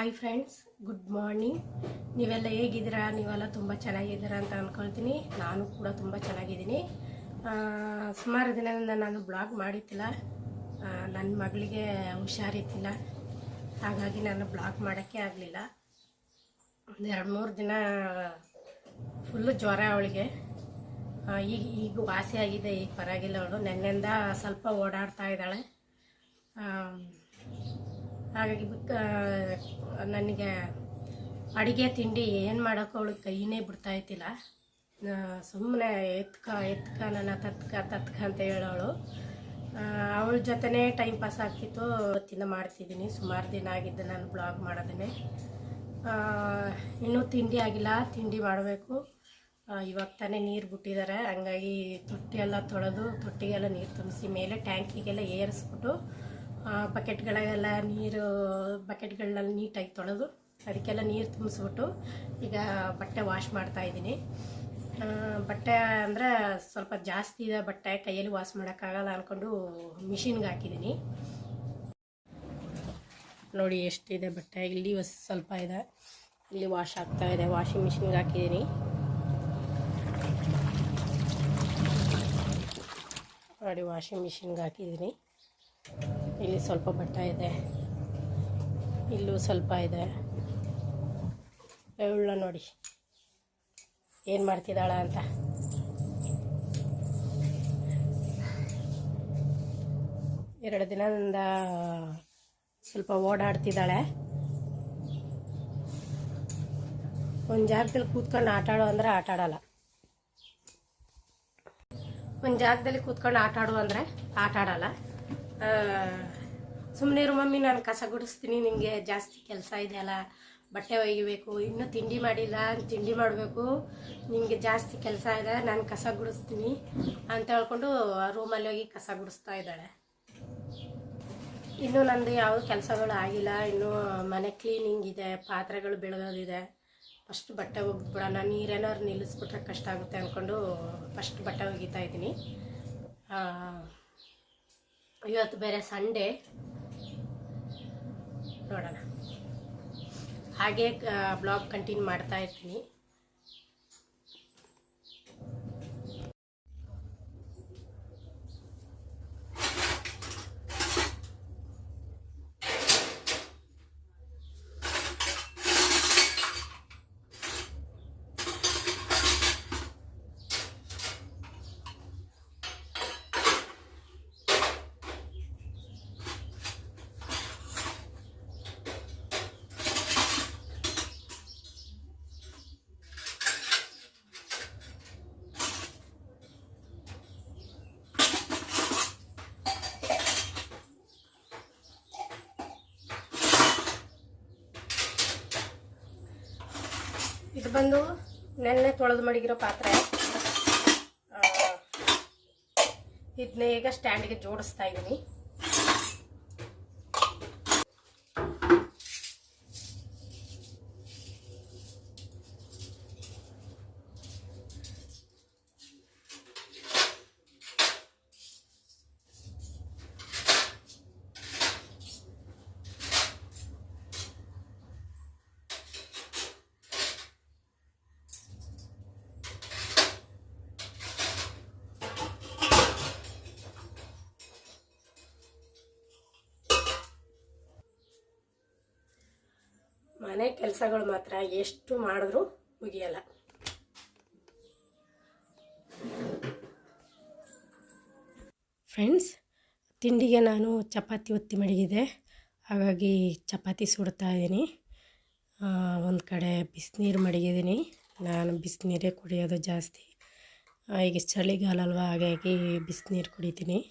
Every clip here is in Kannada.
Hi friends, good morning. ನೀವೆಲ್ಲ ಹೇಗಿದ್ದೀರಾ? ನೀವೆಲ್ಲ ತುಂಬ ಚೆನ್ನಾಗಿದ್ದೀರಾ ಅಂತ ಅಂದ್ಕೊಳ್ತೀನಿ. ನಾನು ಕೂಡ ತುಂಬ ಚೆನ್ನಾಗಿದ್ದೀನಿ. ಸುಮಾರು ದಿನದಿಂದ ನಾನು ಬ್ಲಾಗ್ ಮಾಡಿದ್ದಿಲ್ಲ. ನನ್ನ ಮಗಳಿಗೆ ಹುಷಾರಿತ್ತಿಲ್ಲ, ಹಾಗಾಗಿ ನಾನು ಬ್ಲಾಗ್ ಮಾಡೋಕ್ಕೆ ಆಗಲಿಲ್ಲ. ಒಂದು 2-3 ದಿನ ಫುಲ್ಲು ಜ್ವರ ಅವಳಿಗೆ. ಈಗ ವಾಸಿ ಆಗಿದೆ, ಈಗ ಪರವಾಗಿಲ್ಲ. ಅವಳು ನೆನ್ನೆಯಿಂದ ಸ್ವಲ್ಪ ಓಡಾಡ್ತಾ ಇದ್ದಾಳೆ. ಹಾಗಾಗಿ ನನಗೆ ಅಡುಗೆ ತಿಂಡಿ ಏನು ಮಾಡೋಕ್ಕೂ ಅವಳಿಗೆ ಕೈಯೇ ಬಿಡ್ತಾಯಿತ್ತಿಲ್ಲ. ಸುಮ್ಮನೆ ಎತ್ಕ ನನ್ನ ತತ್ಕ ಅಂತ ಹೇಳೋಳು. ಅವಳ ಜೊತೆನೇ ಟೈಮ್ ಪಾಸ್ ಆಗ್ತಿತ್ತು. ಇವತ್ತಿಂದ ಮಾಡ್ತಿದ್ದೀನಿ. ಸುಮಾರು ದಿನ ಆಗಿದ್ದು ನಾನು ಬ್ಲಾಗ್ ಮಾಡೋದೇ. ಇನ್ನೂ ತಿಂಡಿ ಆಗಿಲ್ಲ, ತಿಂಡಿ ಮಾಡಬೇಕು. ಇವಾಗ ತಾನೇ ನೀರು ಬಿಟ್ಟಿದ್ದಾರೆ, ಹಂಗಾಗಿ ತೊಟ್ಟಿಗೆಲ್ಲ ತೊಳೆದು ತೊಟ್ಟಿಗೆಲ್ಲ ನೀರು ತುಂಬಿಸಿ ಮೇಲೆ ಟ್ಯಾಂಕಿಗೆಲ್ಲ ಏರಿಸ್ಬಿಟ್ಟು ಬಕೆಟ್ಗಳೆಲ್ಲ ಬಕೆಟ್ಗಳನ್ನ ನೀಟಾಗಿ ತೊಳೆದು ಅದಕ್ಕೆಲ್ಲ ನೀರು ತುಂಬಿಸ್ಬಿಟ್ಟು ಈಗ ಬಟ್ಟೆ ವಾಶ್ ಮಾಡ್ತಾಯಿದ್ದೀನಿ. ಬಟ್ಟೆ ಅಂದರೆ ಸ್ವಲ್ಪ ಜಾಸ್ತಿ ಇದೆ ಬಟ್ಟೆ, ಕೈಯಲ್ಲಿ ವಾಶ್ ಮಾಡೋಕ್ಕಾಗಲ್ಲ ಅಂದ್ಕೊಂಡು ಮಿಷಿನ್ಗೆ ಹಾಕಿದ್ದೀನಿ. ನೋಡಿ ಎಷ್ಟಿದೆ ಬಟ್ಟೆ. ಇಲ್ಲಿ ಸ್ವಲ್ಪ ಇದೆ, ಇಲ್ಲಿ ವಾಶ್ ಆಗ್ತಾಯಿದೆ. ವಾಷಿಂಗ್ ಮಿಷಿನ್ಗೆ ಹಾಕಿದ್ದೀನಿ. ನೋಡಿ ವಾಷಿಂಗ್ ಮಿಷಿನ್ಗೆ ಹಾಕಿದ್ದೀನಿ. ಇಲ್ಲಿ ಸ್ವಲ್ಪ ಬಟ್ಟೆ ಇದೆ, ಇಲ್ಲೂ ಸ್ವಲ್ಪ ಇದೆ. ಇವಳ ನೋಡಿ ಏನು ಮಾಡ್ತಿದ್ದಾಳ ಅಂತ. ಎರಡು ದಿನದಿಂದ ಸ್ವಲ್ಪ ಓಡಾಡ್ತಿದ್ದಾಳೆ. ಒಂದು ಜಾಗದಲ್ಲಿ ಕೂತ್ಕೊಂಡು ಆಟಾಡು ಅಂದರೆ ಆಟಾಡಲ್ಲ. ಒಂದು ಜಾಗದಲ್ಲಿ ಕೂತ್ಕೊಂಡು ಆಟಾಡು ಅಂದರೆ ಆಟಾಡಲ್ಲ. ಸುಮ್ಮನೆ ಇರು ಮಮ್ಮಿ, ನಾನು ಕಸ ಗುಡಿಸ್ತೀನಿ, ನಿಮಗೆ ಜಾಸ್ತಿ ಕೆಲಸ ಇದೆಯಲ್ಲ, ಬಟ್ಟೆ ಒಗಿಬೇಕು, ಇನ್ನೂ ತಿಂಡಿ ಮಾಡಿಲ್ಲ, ತಿಂಡಿ ಮಾಡಬೇಕು, ನಿಮಗೆ ಜಾಸ್ತಿ ಕೆಲಸ ಇದೆ, ನಾನು ಕಸ ಗುಡಿಸ್ತೀನಿ ಅಂತ ಹೇಳ್ಕೊಂಡು ರೂಮಲ್ಲಿ ಹೋಗಿ ಕಸ ಗುಡಿಸ್ತಾ ಇದ್ದಾಳೆ. ಇನ್ನೂ ನಂದು ಯಾವ ಕೆಲಸಗಳು ಆಗಿಲ್ಲ. ಇನ್ನೂ ಮನೆ ಕ್ಲೀನಿಂಗ್ ಇದೆ, ಪಾತ್ರೆಗಳು ಬೆಳಗೋದಿದೆ. ಫಸ್ಟ್ ಬಟ್ಟೆ ಒಗ್ದ್ಬಿಡೋಣ, ನೀರೇನಾದ್ರು ನಿಲ್ಲಿಸ್ಬಿಟ್ರೆ ಕಷ್ಟ ಆಗುತ್ತೆ ಅಂದ್ಕೊಂಡು ಫಸ್ಟ್ ಬಟ್ಟೆ ಒಗಿತಾ ಇದ್ದೀನಿ. ಇವತ್ತು ಬೇರೆ ಸಂಡೇ, ನೋಡೋಣ. ಹಾಗೆ ಬ್ಲಾಗ್ ಕಂಟಿನ್ಯೂ ಮಾಡ್ತಾ ಇರ್ತೀನಿ. ಇದು ಬಂದು ನೆನ್ನೆ ತೊಳೆದು ಮಡಗಿರೋ ಪಾತ್ರೆ. ಇದನ್ನ ಈಗ ಸ್ಟ್ಯಾಂಡಿಗೆ ಜೋಡಿಸ್ತಾ ಇದ್ದೀನಿ. ಮನೆ ಕೆಲಸಗಳು ಮಾತ್ರ ಎಷ್ಟು ಮಾಡಿದ್ರೂ ಮುಗಿಯಲ್ಲ. ಫ್ರೆಂಡ್ಸ್, ತಿಂಡಿಗೆ ನಾನು ಚಪಾತಿ ಒತ್ತಿ ಮಡಗಿದೆ, ಹಾಗಾಗಿ ಚಪಾತಿ ಸುಡ್ತಾ ಇದ್ದೀನಿ. ಒಂದು ಕಡೆ ಬಿಸಿನೀರು ಮಡಗಿದ್ದೀನಿ. ನಾನು ಬಿಸಿನೀರೇ ಕುಡಿಯೋದು ಜಾಸ್ತಿ. ಈಗ ಚಳಿಗಾಲ ಅಲ್ವಾ, ಹಾಗಾಗಿ ಬಿಸಿನೀರು ಕುಡಿತೀನಿ.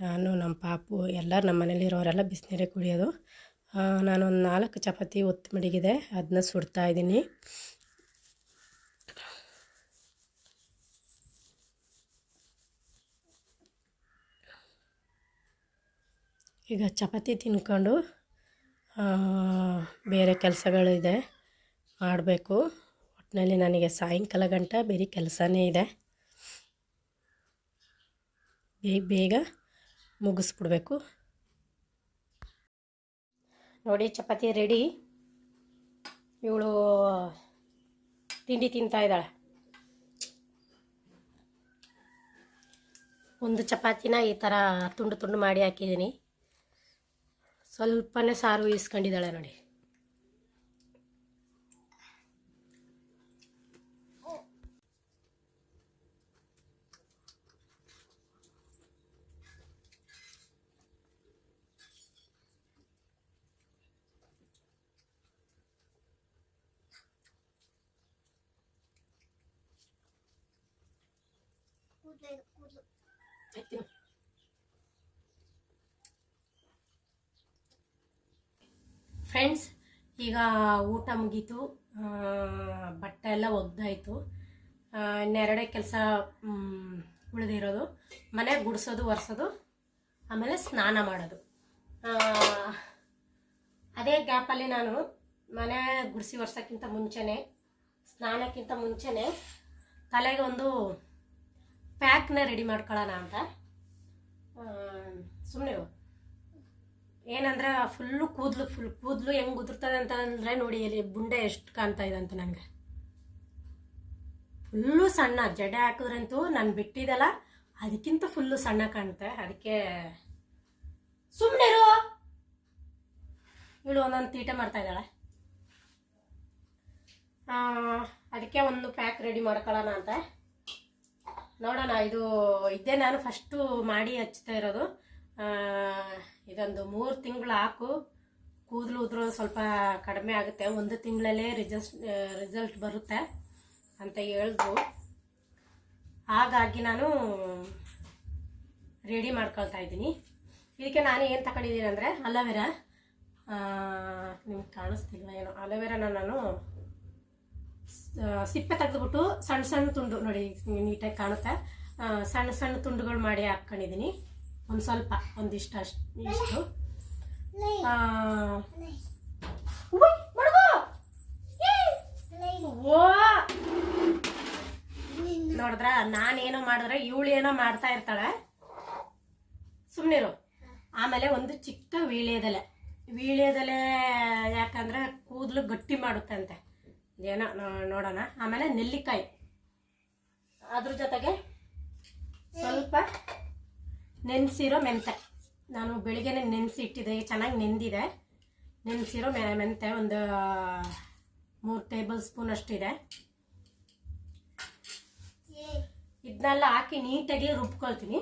ನಾನು, ನಮ್ಮ ಪಾಪು, ಎಲ್ಲರೂ ನಮ್ಮ ಮನೇಲಿರೋರೆಲ್ಲ ಬಿಸಿನೀರೇ ಕುಡಿಯೋದು. ನಾನೊಂದು 4 ಚಪಾತಿ ಒತ್ತಿ ಮಡಗಿದೆ, ಅದನ್ನ ಸುಡ್ತಾ ಇದ್ದೀನಿ. ಈಗ ಚಪಾತಿ ತಿನ್ಕೊಂಡು ಬೇರೆ ಕೆಲಸಗಳಿದೆ, ಮಾಡಬೇಕು. ಒಟ್ಟಿನಲ್ಲಿ ನನಗೆ ಸಾಯಂಕಾಲ ಗಂಟ ಬೇರೆ ಕೆಲಸನೇ ಇದೆ. ಬೇಗ ಮುಗಿಸ್ಬಿಡ್ಬೇಕು. ನೋಡಿ ಚಪಾತಿ ರೆಡಿ. ಇವಳು ತಿಂಡಿ ತಿಂತಾ ಇದ್ದಾಳೆ. ಒಂದು ಚಪಾತಿನ ಈ ಥರ ತುಂಡು ತುಂಡು ಮಾಡಿ ಹಾಕಿದ್ದೀನಿ. ಸ್ವಲ್ಪನೇ ಸಾರು ಇಸ್ಕೊಂಡಿದ್ದಾಳೆ ನೋಡಿ. ಫ್ರೆಂಡ್ಸ್, ಈಗ ಊಟ ಮುಗೀತು, ಬಟ್ಟೆ ಎಲ್ಲ ಒಗ್ದಾಯಿತು. ಇನ್ನೆರಡೇ ಕೆಲಸ ಉಳಿದಿರೋದು, ಮನೆ ಗುಡಿಸೋದು ಒರೆಸೋದು, ಆಮೇಲೆ ಸ್ನಾನ ಮಾಡೋದು. ಅದೇ ಗ್ಯಾಪಲ್ಲಿ ನಾನು ಮನೆ ಗುಡಿಸಿ ಒರೆಸೋಕ್ಕಿಂತ ಮುಂಚೆನೇ, ಸ್ನಾನಕ್ಕಿಂತ ಮುಂಚೆನೇ ತಲೆಗೆ ಒಂದು ಪ್ಯಾಕ್ನ ರೆಡಿ ಮಾಡ್ಕೊಳ್ಳೋಣ ಅಂತ. ಸುಮ್ಮನೆ ಏನಂದ್ರೆ ಫುಲ್ಲು ಕೂದಲು ಹೆಂಗೆ ಉದುರ್ತದೆ ಅಂತ ಅಂದರೆ ನೋಡಿ, ಅಲ್ಲಿ ಬುಂಡೆ ಎಷ್ಟು ಕಾಣ್ತಾ ಇದೆ ಅಂತ ನನಗೆ. ಫುಲ್ಲು ಸಣ್ಣ ಜಡೆ ಹಾಕಿದ್ರಂತೂ ನಾನು ಬಿಟ್ಟಿದ್ದಲ್ಲ, ಅದಕ್ಕಿಂತ ಫುಲ್ಲು ಸಣ್ಣ ಕಾಣುತ್ತೆ. ಅದಕ್ಕೆ ಸುಮ್ಮನೆ ಇವಳು ಒಂದೊಂದು ತೀಟ ಮಾಡ್ತಾ ಇದ್ದಾಳೆ. ಅದಕ್ಕೆ ಒಂದು ಪ್ಯಾಕ್ ರೆಡಿ ಮಾಡ್ಕೊಳ್ಳೋಣ ಅಂತ ನೋಡೋಣ. ಇದೇ ನಾನು ಫಸ್ಟು ಮಾಡಿ ಹಚ್ತಾ ಇರೋದು. ಇದೊಂದು 3 ತಿಂಗಳು ಹಾಕು, ಕೂದಲು ಉದುರೋದು ಸ್ವಲ್ಪ ಕಡಿಮೆ ಆಗುತ್ತೆ, 1 ತಿಂಗಳಲ್ಲೇ ರಿಸಲ್ಟ್ ಬರುತ್ತೆ ಅಂತ ಹೇಳಿದ್ರು. ಹಾಗಾಗಿ ನಾನು ರೆಡಿ ಮಾಡ್ಕೊಳ್ತಾ ಇದ್ದೀನಿ. ಇದಕ್ಕೆ ನಾನು ಏನು ತಗೊಂಡಿದ್ದೀನಿ ಅಂದರೆ ಅಲೋವೆರಾ. ನಿಮ್ಗೆ ಕಾಣಿಸ್ತಿಲ್ಲ ಏನೋ, ಅಲೋವೆರಾನ ನಾನು ಸಿಪ್ಪೆ ತೆಗೆದುಬಿಟ್ಟು ಸಣ್ಣ ಸಣ್ಣ ತುಂಡು ನೋಡಿ, ನೀಟಾಗಿ ಕಾಣುತ್ತೆ, ಸಣ್ಣ ಸಣ್ಣ ತುಂಡುಗಳು ಮಾಡಿ ಹಾಕ್ಕೊಂಡಿದ್ದೀನಿ. ಒಂದು ಸ್ವಲ್ಪ ಒಂದಿಷ್ಟು ಇಷ್ಟು ನೋಡಿದ್ರ, ನಾನೇನೋ ಮಾಡಿದ್ರೆ ಇವಳು ಏನೋ ಮಾಡ್ತಾ ಇರ್ತಾಳೆ, ಸುಮ್ಮನಿರು. ಆಮೇಲೆ ಒಂದು ಚಿಕ್ಕ ವೀಳ್ಯದೆಲೆ ಯಾಕಂದ್ರೆ ಕೂದಲು ಗಟ್ಟಿ ಮಾಡುತ್ತೆ ಅಂತೆ, ಏನೋ ನೋಡೋಣ. ಆಮೇಲೆ ನೆಲ್ಲಿಕಾಯಿ, ಅದ್ರ ಜೊತೆಗೆ ಸ್ವಲ್ಪ ನೆನೆಸಿರೋ ಮೆಂತೆ. ನಾನು ಬೆಳಿಗ್ಗೆನೇ ನೆನೆಸಿ ಇಟ್ಟಿದ್ದೆ, ಚೆನ್ನಾಗಿ ನೆಂದಿದೆ. ನೆನೆಸಿರೋ ಮೆಂತೆ ಒಂದು 3 ಟೇಬಲ್ ಸ್ಪೂನ್ ಅಷ್ಟಿದೆ. ಇದನ್ನೆಲ್ಲ ಹಾಕಿ ನೀಟಾಗಿ ರುಬ್ಕೊಳ್ತೀನಿ.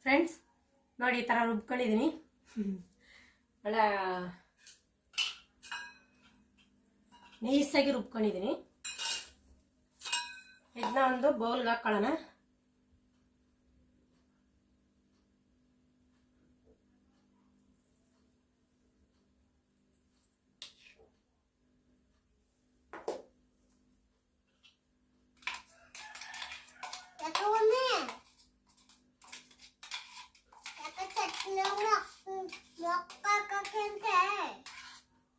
ಫ್ರೆಂಡ್ಸ್ ನೋಡಿ, ಈ ಥರ ರುಬ್ಕೊಂಡಿದ್ದೀನಿ. ಒಳ್ಳೆ ನೈಸಾಗಿ ರುಬ್ಕೊಂಡಿದ್ದೀನಿ. ಇದನ್ನ ಒಂದು ಬೌಲ್ಗೆ ಹಾಕೊಳ್ಳೋಣ.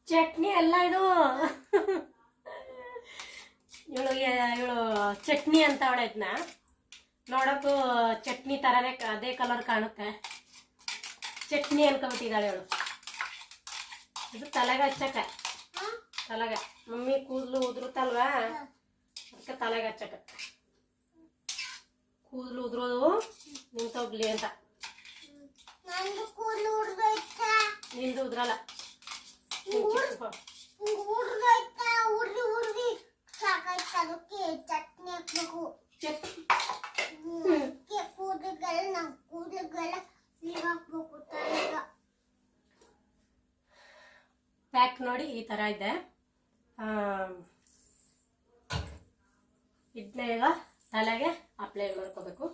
ಚಟ್ನಿ ಎಲ್ಲ ಇದು ಇವಳು ಚಟ್ನಿ ಅಂತ ಅವಳೆ. ಇದನ್ನ ನೋಡೋಕ್ಕೂ ಚಟ್ನಿ ಥರನೇ ಅದೇ ಕಲರ್ ಕಾಣುತ್ತೆ, ಚಟ್ನಿ ಅನ್ಕೊಬಿಟ್ಟಿದ್ದಾಳೆ ಇವಳು. ಇದು ತಲೆಗೆ ಹಚ್ಚಕ್ಕೆ, ತಲೆಗೆ ಮಮ್ಮಿ ಕೂದಲು ಉದುರುತ್ತಲ್ವಾ, ಅದಕ್ಕೆ ತಲೆಗೆ ಹಚ್ಚಕ್ಕೆ. ಕೂದಲು ಉದುರೋದು ನಿಂತೋಗ್ಲಿ ಅಂತ. ನಿಂದು ಉದ್ರಲ್ಲ, ಪ್ಯಾಕ್ ನೋಡಿ ಈ ತರ ಇದೆ. ಇದನ್ನ ಈಗ ತಲೆಗೆ ಅಪ್ಲೈ ಮಾಡ್ಕೋಬೇಕು.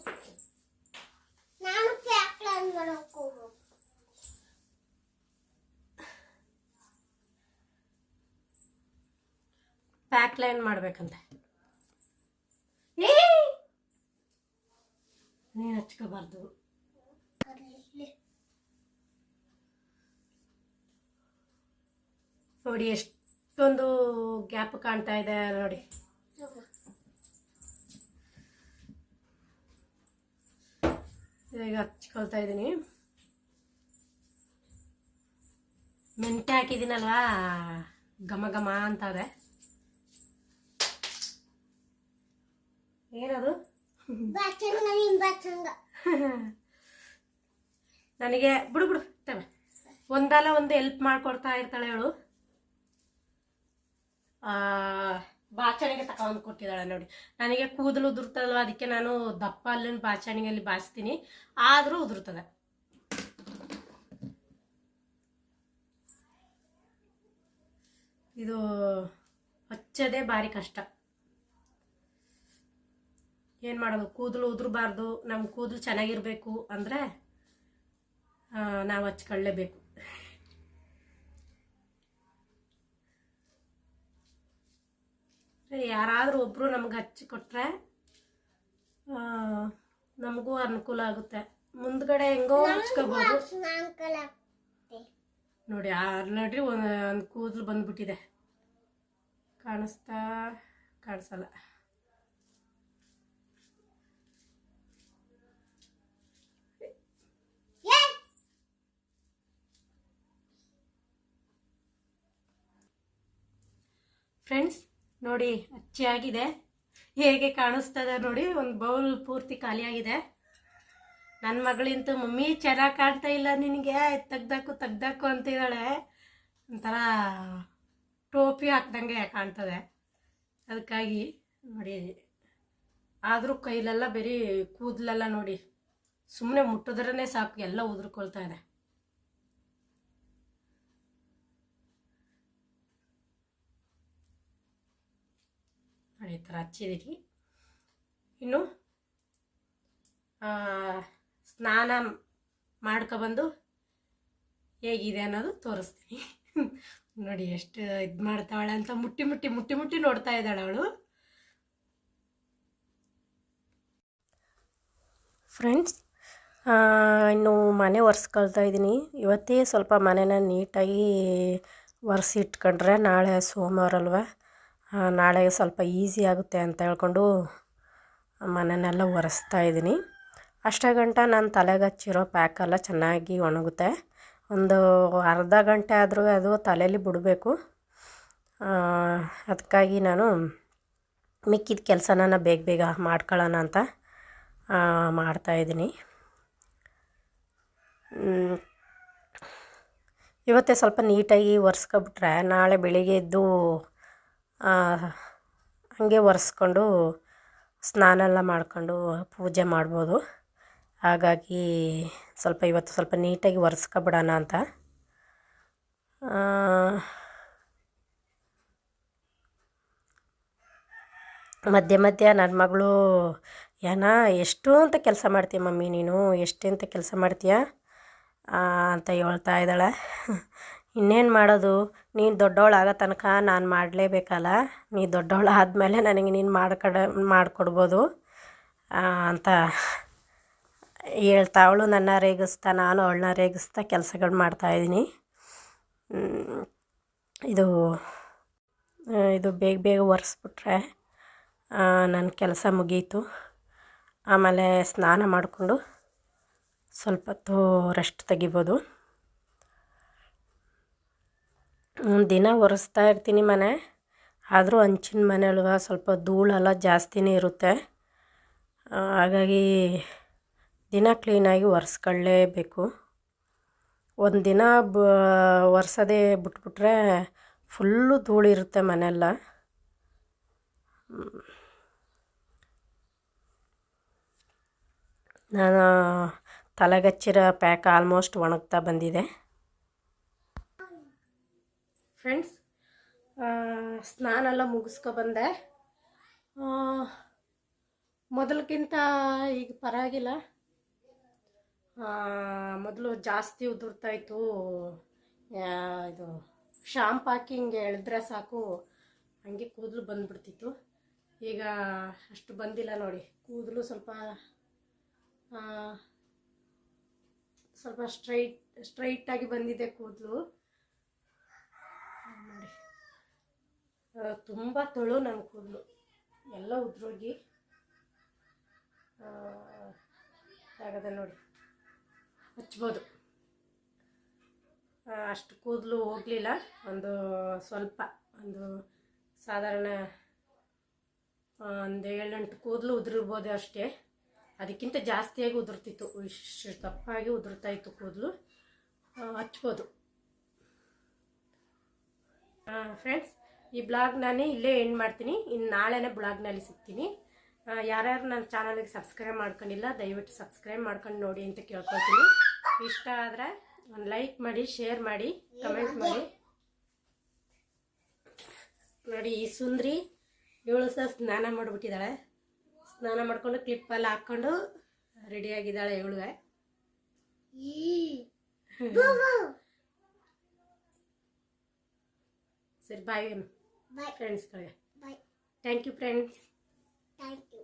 ಪ್ಯಾಕ್ ಲೈನ್ ಮಾಡ್ಬೇಕಂತೆ. ನೀನು ಹಚ್ಕೋಬಾರ್ದು. ನೋಡಿ ಎಷ್ಟೊಂದು ಗ್ಯಾಪ್ ಕಾಣ್ತಾ ಇದೆ ನೋಡಿ. ಈಗ ಹಚ್ಕೊಳ್ತಾ ಇದ್ದೀನಿ. ಮೆಂತೆ ಹಾಕಿದ್ದೀನಲ್ವಾ, ಘಮ ಘಮ ಅಂತದೆ. ಏನದು? ನನಗೆ ಬಿಡು ಬಿಡು ತವೆ, ಒಂದಲ್ಲ ಒಂದು ಹೆಲ್ಪ್ ಮಾಡ್ಕೊಡ್ತಾ ಇರ್ತಾಳೆ ಅವಳು. ಬಾಚಣಿಗೆ ತಗೊಂಡು ಕೊಟ್ಟಿದ್ದಾಳೆ ನೋಡಿ. ನನಗೆ ಕೂದಲು ಉದುರ್ತದಲ್ವ, ಅದಕ್ಕೆ ನಾನು ದಪ್ಪ ಅಲ್ಲಿನ ಬಾಚಣಿಗೆಯಲ್ಲಿ ಬಾಚ್ತೀನಿ, ಆದರೂ ಉದುರ್ತದೆ. ಇದು ಹಚ್ಚೋದೇ ಭಾರಿ ಕಷ್ಟ. ಏನು ಮಾಡೋದು, ಕೂದಲು ಉದುರಬಾರ್ದು, ನಮ್ಮ ಕೂದಲು ಚೆನ್ನಾಗಿರ್ಬೇಕು ಅಂದರೆ ನಾವು ಹಚ್ಕೊಳ್ಳೇಬೇಕು. ಯಾರಾದರೂ ಒಬ್ಬರು ನಮ್ಗೆ ಹಚ್ಚಿಕೊಟ್ರೆ ನಮಗೂ ಅನುಕೂಲ ಆಗುತ್ತೆ. ಮುಂದ್ಗಡೆ ಹೆಂಗೋ ಹಚ್ಕೋಬೋದು ನೋಡಿ. ಆಲ್ರೆಡಿ ಒಂದು ಕೂದಲು ಬಂದ್ಬಿಟ್ಟಿದೆ, ಕಾಣಿಸಲ್ಲ. ಫ್ರೆಂಡ್ಸ್ ನೋಡಿ, ಹಚ್ಚಿಯಾಗಿದೆ, ಹೇಗೆ ಕಾಣಿಸ್ತದೆ ನೋಡಿ. ಒಂದು ಬೌಲ್ ಪೂರ್ತಿ ಖಾಲಿಯಾಗಿದೆ. ನನ್ನ ಮಗಳಂತೂ ಮಮ್ಮಿ ಚೆನ್ನಾಗಿ ಕಾಣ್ತಾ ಇಲ್ಲ ನಿನಗೆ, ತೆಗ್ದಾಕು ಅಂತಿದ್ದಾಳೆ. ಒಂಥರ ಟೋಪಿ ಹಾಕ್ದಂಗೆ ಕಾಣ್ತದೆ, ಅದಕ್ಕಾಗಿ ನೋಡಿ. ಆದರೂ ಕೈಲೆಲ್ಲ ಬರೀ ಕೂದಲೆಲ್ಲ ನೋಡಿ, ಸುಮ್ಮನೆ ಮುಟ್ಟಿದ್ರೇ ಸಾಕು ಎಲ್ಲ ಉದುರ್ಕೊಳ್ತಾ ಇದೆ. ಈ ಥರ ಹಚ್ಚಿದ್ದೀರಿ. ಇನ್ನು ಸ್ನಾನ ಮಾಡ್ಕೊಬಂದು ಹೇಗಿದೆ ಅನ್ನೋದು ತೋರಿಸ್ತೀನಿ ನೋಡಿ. ಎಷ್ಟು ಇದು ಮಾಡ್ತಾಳೆ ಅಂತ ಮುಟ್ಟಿ ನೋಡ್ತಾ ಇದ್ದಾಳೆ ಅವಳು. ಫ್ರೆಂಡ್ಸ್, ಇನ್ನು ಮನೆ ಒರೆಸ್ಕೊಳ್ತಾ ಇದ್ದೀನಿ. ಇವತ್ತೇ ಸ್ವಲ್ಪ ಮನೆನ ನೀಟಾಗಿ ಒರೆಸಿ ಇಟ್ಕೊಂಡ್ರೆ ನಾಳೆ ಸೋಮವಾರ ಅಲ್ವ, ನಾಳೆ ಸ್ವಲ್ಪ ಈಸಿ ಆಗುತ್ತೆ ಅಂತ ಹೇಳ್ಕೊಂಡು ಮನೆಯನ್ನೆಲ್ಲ ಒರೆಸ್ತಾ ಇದ್ದೀನಿ. ಅಷ್ಟೇ ಗಂಟ ನಾನು ತಲೆಗೆ ಹಚ್ಚಿರೋ ಪ್ಯಾಕೆಲ್ಲ ಚೆನ್ನಾಗಿ ಒಣಗುತ್ತೆ. ಒಂದು ಅರ್ಧ ಗಂಟೆ ಆದರೂ ಅದು ತಲೆಯಲ್ಲಿ ಬಿಡಬೇಕು. ಅದಕ್ಕಾಗಿ ನಾನು ಮಿಕ್ಕಿದ ಕೆಲಸನ ಬೇಗ ಮಾಡ್ಕೊಳ್ಳೋಣ ಅಂತ ಮಾಡ್ತಾಯಿದ್ದೀನಿ. ಇವತ್ತೇ ಸ್ವಲ್ಪ ನೀಟಾಗಿ ಒರೆಸ್ಕೊಬಿಟ್ರೆ ನಾಳೆ ಬೆಳಿಗ್ಗೆ ಎದ್ದು ಹಾಗೆ ಒರೆಸ್ಕೊಂಡು ಸ್ನಾನ ಎಲ್ಲ ಮಾಡ್ಕೊಂಡು ಪೂಜೆ ಮಾಡ್ಬೋದು. ಹಾಗಾಗಿ ಇವತ್ತು ಸ್ವಲ್ಪ ನೀಟಾಗಿ ಒರೆಸ್ಕೊಬಿಡೋಣ ಅಂತ. ಮಧ್ಯೆ ನನ್ನ ಮಗಳು ಎಷ್ಟು ಅಂತ ಕೆಲಸ ಮಾಡ್ತೀಯ ಮಮ್ಮಿ ನೀನು, ಎಷ್ಟು ಅಂತ ಕೆಲಸ ಮಾಡ್ತೀಯ ಅಂತ ಹೇಳ್ತಾ ಇದ್ದಾಳೆ. ಇನ್ನೇನು ಮಾಡೋದು, ನೀನು ದೊಡ್ಡವಳಾಗೋ ತನಕ ನಾನು ಮಾಡಲೇಬೇಕಲ್ಲ, ನೀ ದೊಡ್ಡವಳು ಆದಮೇಲೆ ನನಗೆ ನೀನು ಮಾಡಿಕೊಡ್ಬೋದು ಅಂತ ಹೇಳ್ತಾ ಅವಳು ನನ್ನ ರೇಗಿಸ್ತಾ, ನಾನು ಅವಳನ್ನ ರೇಗಿಸ್ತಾ ಕೆಲಸಗಳು ಮಾಡ್ತಾಯಿದ್ದೀನಿ. ಇದು ಬೇಗ ಒರೆಸ್ಬಿಟ್ರೆ ನನ್ನ ಕೆಲಸ ಮುಗೀತು. ಆಮೇಲೆ ಸ್ನಾನ ಮಾಡಿಕೊಂಡು ಸ್ವಲ್ಪ ಹೊತ್ತು ರೆಸ್ಟ್ ತೆಗಿಬೋದು. ದಿನ ಒರೆಸ್ತಾ ಇರ್ತೀನಿ ಮನೆ, ಆದರೂ ಹಂಚಿನ ಮನೆ ಅಲ್ವಾ, ಸ್ವಲ್ಪ ಧೂಳೆಲ್ಲ ಜಾಸ್ತಿನೇ ಇರುತ್ತೆ. ಹಾಗಾಗಿ ದಿನ ಕ್ಲೀನಾಗಿ ಒರೆಸ್ಕೊಳ್ಳೇಬೇಕು. ಒಂದು ದಿನ ಒರೆಸೋದೇ ಬಿಟ್ಬಿಟ್ರೆ ಫುಲ್ಲು ಧೂಳಿರುತ್ತೆ ಮನೆಯೆಲ್ಲ. ನಾನು ತಲೆಗಚ್ಚಿರೋ ಪ್ಯಾಕ್ ಆಲ್ಮೋಸ್ಟ್ ಒಣಗ್ತಾ ಬಂದಿದೆ. ಫ್ರೆಂಡ್ಸ್, ಸ್ನಾನ ಎಲ್ಲ ಮುಗಿಸ್ಕೊಬಂದೆ. ಮೊದಲಿಗಿಂತ ಈಗ ಪರವಾಗಿಲ್ಲ. ಮೊದಲು ಜಾಸ್ತಿ ಉದುರ್ತಾಯಿತ್ತು. ಇದು ಶಾಂಪು ಹಾಕಿ ಹಿಂಗೆ ಎಳೆದ್ರೆ ಸಾಕು ಹಂಗೆ ಕೂದಲು ಬಂದುಬಿಡ್ತಿತ್ತು. ಈಗ ಅಷ್ಟು ಬಂದಿಲ್ಲ ನೋಡಿ. ಕೂದಲು ಸ್ವಲ್ಪ ಸ್ಟ್ರೈಟಾಗಿ ಬಂದಿದೆ ಕೂದಲು ನೋಡಿ. ತುಂಬ ತೆಳು ನನ್ನ ಕೂದಲು ಎಲ್ಲ ಉದ್ರೋಗಿ ಎಷ್ಟಾಗದೆ ನೋಡಿ, ಹಚ್ಬೋದು. ಅಷ್ಟು ಕೂದಲು ಹೋಗಲಿಲ್ಲ, ಒಂದು ಸ್ವಲ್ಪ, ಒಂದು ಸಾಧಾರಣ ಒಂದು 7-8 ಕೂದಲು ಉದುರಿರ್ಬೋದು ಅಷ್ಟೇ. ಅದಕ್ಕಿಂತ ಜಾಸ್ತಿಯಾಗಿ ಉದುರ್ತಿತ್ತು, ಇಷ್ಟು ತಪ್ಪಾಗಿ ಉದುರ್ತಾ ಇತ್ತು ಕೂದಲು. ಹಚ್ಬೋದು. ಫ್ರೆಂಡ್ಸ್, ಈ ಬ್ಲಾಗ್ ನಾನು ಇಲ್ಲೇ ಎಂಡ್ ಮಾಡ್ತೀನಿ. ಇನ್ನು ನಾಳೆನೇ ಬ್ಲಾಗ್ನಲ್ಲಿ ಸಿಗ್ತೀನಿ. ಯಾರ್ಯಾರು ನನ್ನ ಚಾನಲ್ಗೆ ಸಬ್ಸ್ಕ್ರೈಬ್ ಮಾಡ್ಕೊಂಡಿಲ್ಲ, ದಯವಿಟ್ಟು ಸಬ್ಸ್ಕ್ರೈಬ್ ಮಾಡ್ಕೊಂಡು ನೋಡಿ ಅಂತ ಕೇಳ್ಕೊಳ್ತೀನಿ. ಇಷ್ಟ ಆದರೆ ಒಂದು ಲೈಕ್ ಮಾಡಿ, ಶೇರ್ ಮಾಡಿ, ಕಮೆಂಟ್ ಮಾಡಿ. ನೋಡಿ, ಈ ಸುಂದ್ರಿ ಇವಳು ಸಹ ಸ್ನಾನ ಮಾಡಿಬಿಟ್ಟಿದ್ದಾಳೆ. ಸ್ನಾನ ಮಾಡ್ಕೊಂಡು ಕ್ಲಿಪ್ಪಲ್ಲಿ ಹಾಕ್ಕೊಂಡು ರೆಡಿಯಾಗಿದ್ದಾಳೆ ಇವಳು. ಸರಿ, ಬಾಯ್ ಫ್ರೆಂಡ್ಸ್ಗಳಿಗೆ. Thank you friends. Thank you.